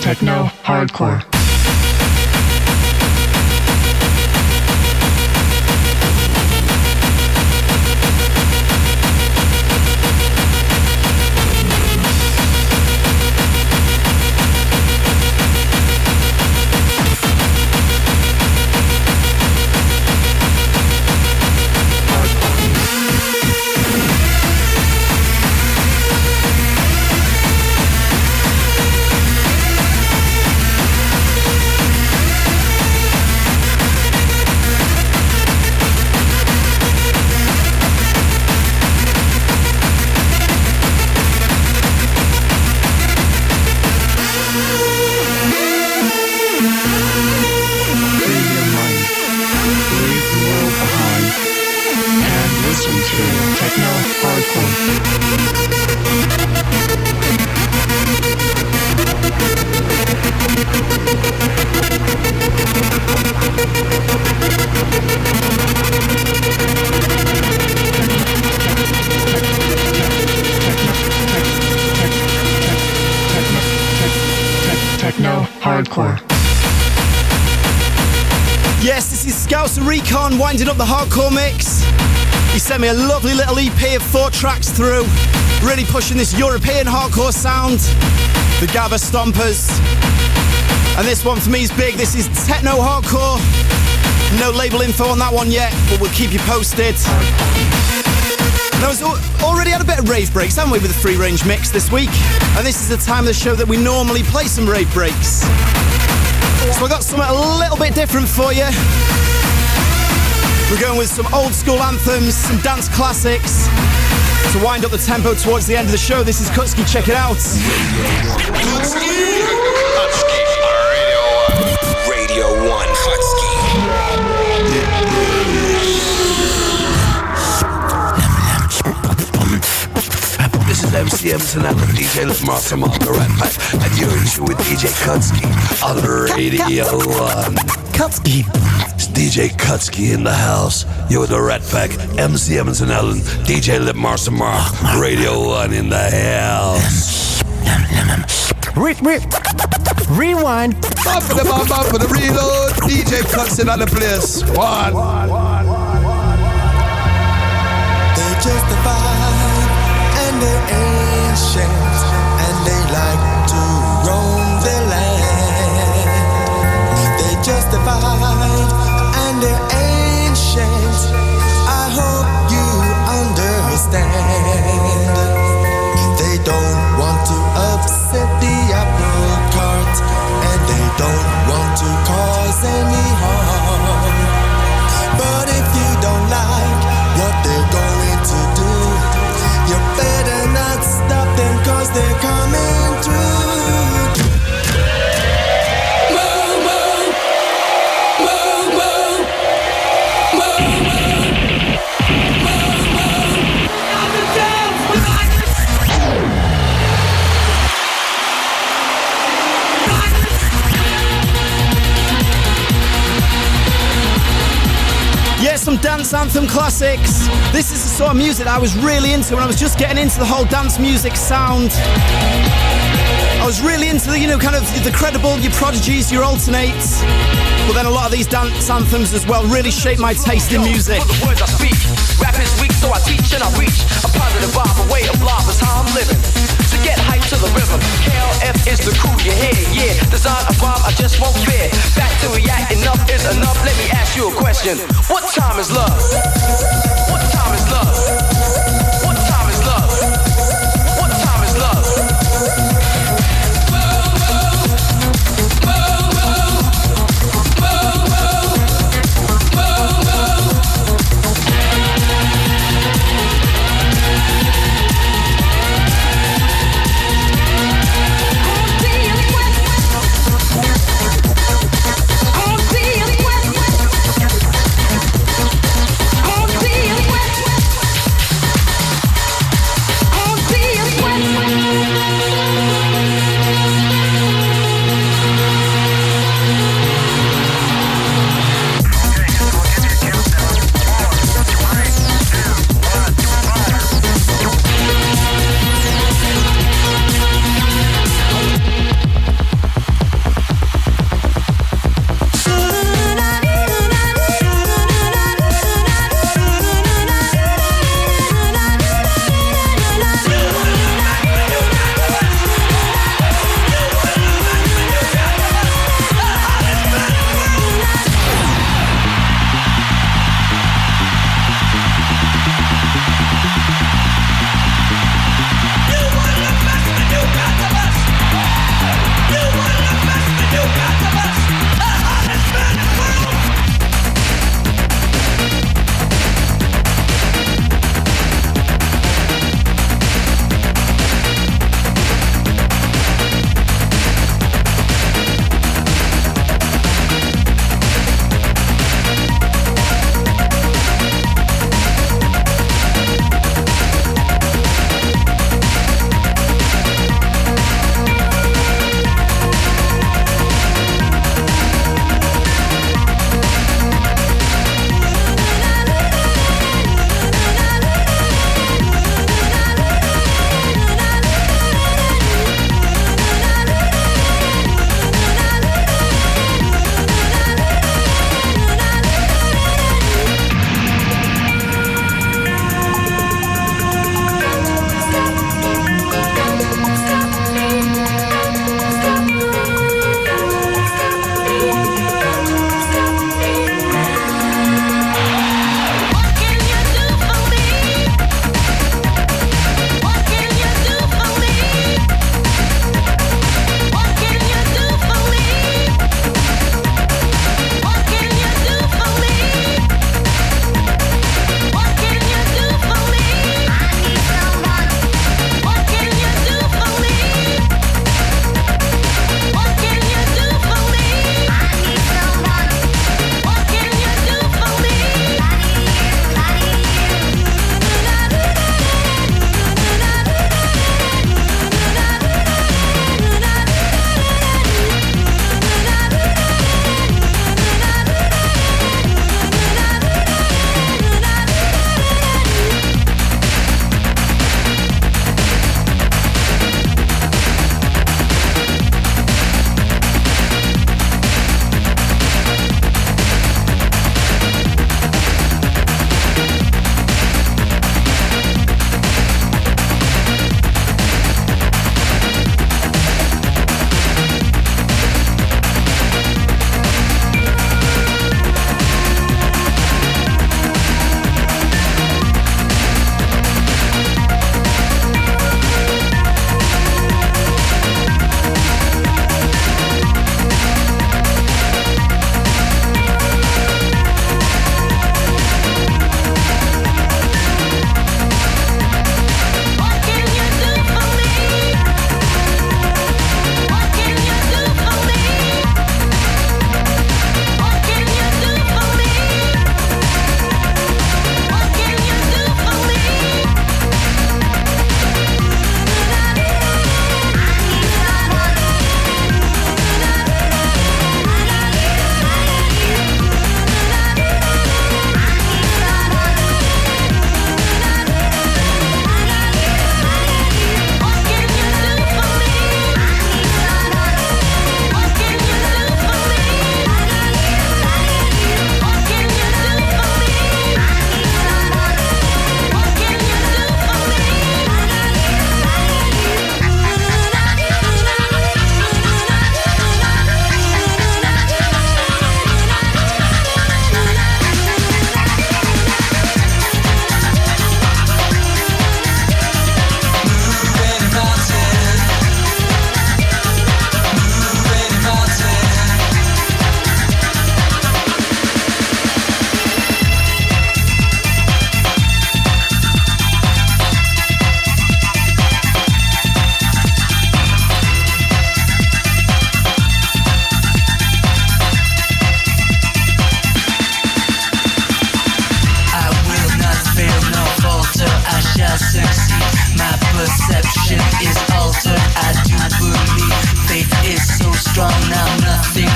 Techno hardcore. Yes, this is Scouts and Recon winding up the hardcore mix. He sent me a lovely little EP of 4 tracks through, really pushing this European hardcore sound, the Gabba Stompers. And this one for me is big. This is techno hardcore. No label info on that one yet, but we'll keep you posted. Now, we've already had a bit of rave breaks, haven't we, with the free range mix this week? And this is the time of the show that we normally play some rave breaks. So I got something a little bit different for you. We're going with some old school anthems, some dance classics. To wind up the tempo towards the end of the show, this is KUTSKI, check it out. Radio 1 KUTSKI. This is MCMs and the DJ Master on the Rat Pack, and you're in tune with DJ KUTSKI'S on Radio 1. KUTSKI'S. It's DJ KUTSKI'S in the house. You're the Rat Pack, MCMs and Ellen, DJ Lip Master Mark, Radio 1 in the house. Rewind. Bump for the reload. DJ KUTSKI'S on the place. One. They're justified and they're ancient and they like to roam the land. They're justified and they're ancient. I hope you understand. They don't want to upset the apple cart and they don't want to cause any harm. But if you don't like what they're going to do, you better not stop them, cause they're coming through. Move, move, move, move, move, move, move, up and down. Yeah, some dance anthem classics. This is the sort of music that I was really into when I was just getting into the whole dance music sound. I was really into the, kind of the credible, your prodigies, your alternates. But then a lot of these dance anthems as well really shaped my taste in music. For the words I speak, rap is weak, so I teach and I reach a positive vibe, a way of life is how I'm living. To get hyped to the rhythm, KLF is the crew you hear, yeah. Design a rhyme I just won't fear. Back to react, enough is enough. Let me ask you a question. What time is love? What time is love? What time is love? What time is love?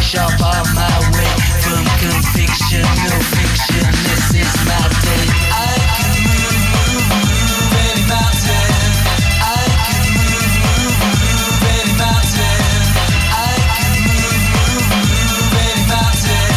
sharp on my way. From conviction, no fiction, this is my day. I can move any mountain. I can move any mountain. I can move any mountain.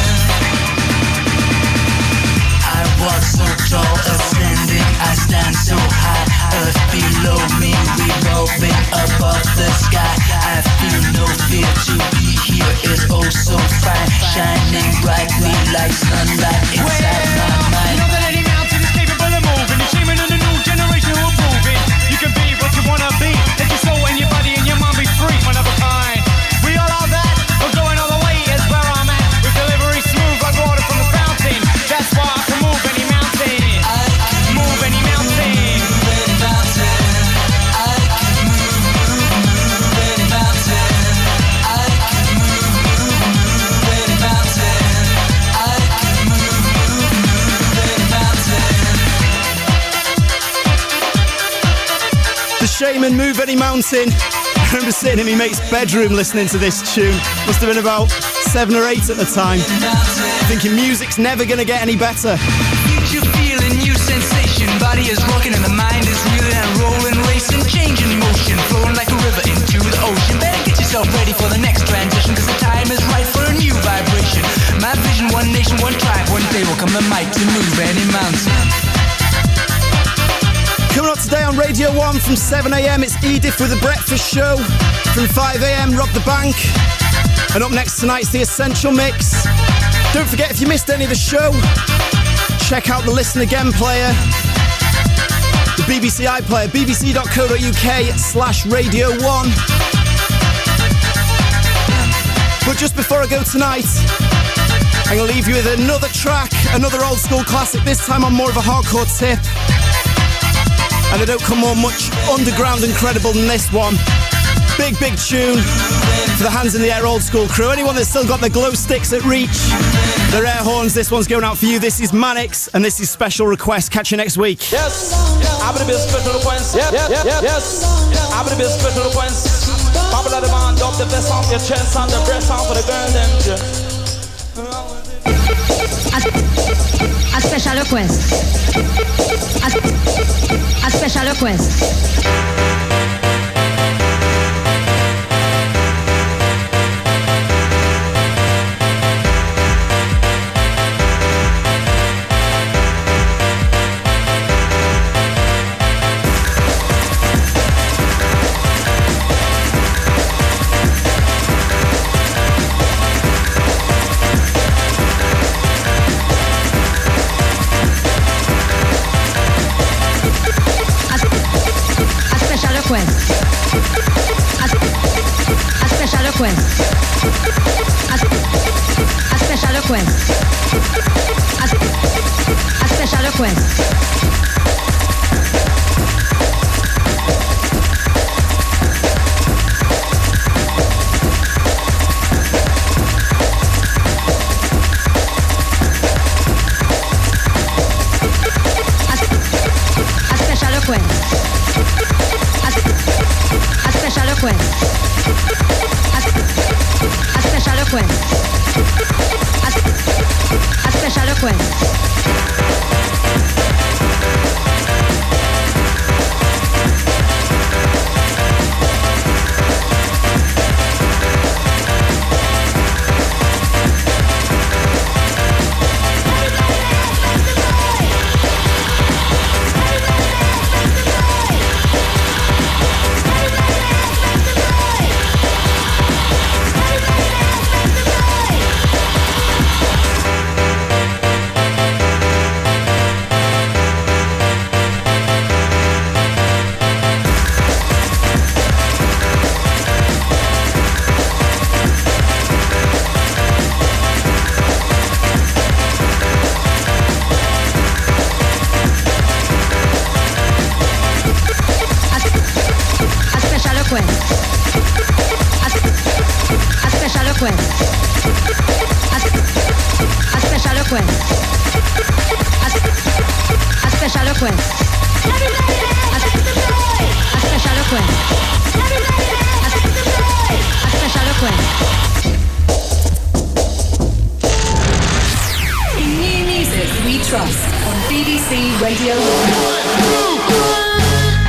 I walk so tall, ascending, I stand so high. Earth below me, revolving above the sky. I feel no fear, to be here is oh so fine. Shining brightly like sunlight inside my mind. You know that any mountain is capable of moving. It's aiming on the new generation who are proving you can be what you wanna be. Let your soul and your body and your mind be free, one of a kind. We all are that, we're going all the way is where I'm at. With delivery smooth like water from the fountain. That's why I can move any mountain. I can move any mountain. Any mountain. I can move any mountain. I can move any mountain. I can move any mountain. The Shaman, Move Any Mountain. I remember sitting in my mate's bedroom listening to this tune. Must have been about 7 or 8 at the time. Thinking music's never gonna get any better. You feel a new sensation. Body is rocking and the mind is reeling and rolling, racing, changing motion, flowing like a river into the ocean. Better get yourself ready for the next transition, cause the time is right for a new vibration. My vision, one nation, one tribe. One day will come the might to move any mountain. Coming up today on Radio 1 from 7 a.m, it's Edith with The Breakfast Show. From 5 a.m, Rob the Bank. And up next tonight's The Essential Mix. Don't forget, if you missed any of the show, check out the Listen Again player, the BBC iPlayer, bbc.co.uk/Radio1. But just before I go tonight, I'm going to leave you with another track, another old school classic, this time on more of a hardcore tip. And they don't come more much underground and credible than this one. Big, big tune for the Hands in the Air old school crew. Anyone that's still got their glow sticks at reach, their air horns, this one's going out for you. This is Mannix, and this is Special Request. Catch you next week. Yes, I'm gonna be a special request. Yes, I'm gonna be a special request. Popular demand, drop the best off your chest and the breast off for the girl them. A special request. A special request. Radio 1.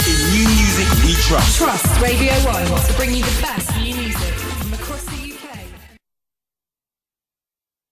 In new music we trust. Trust Radio 1 to bring you the best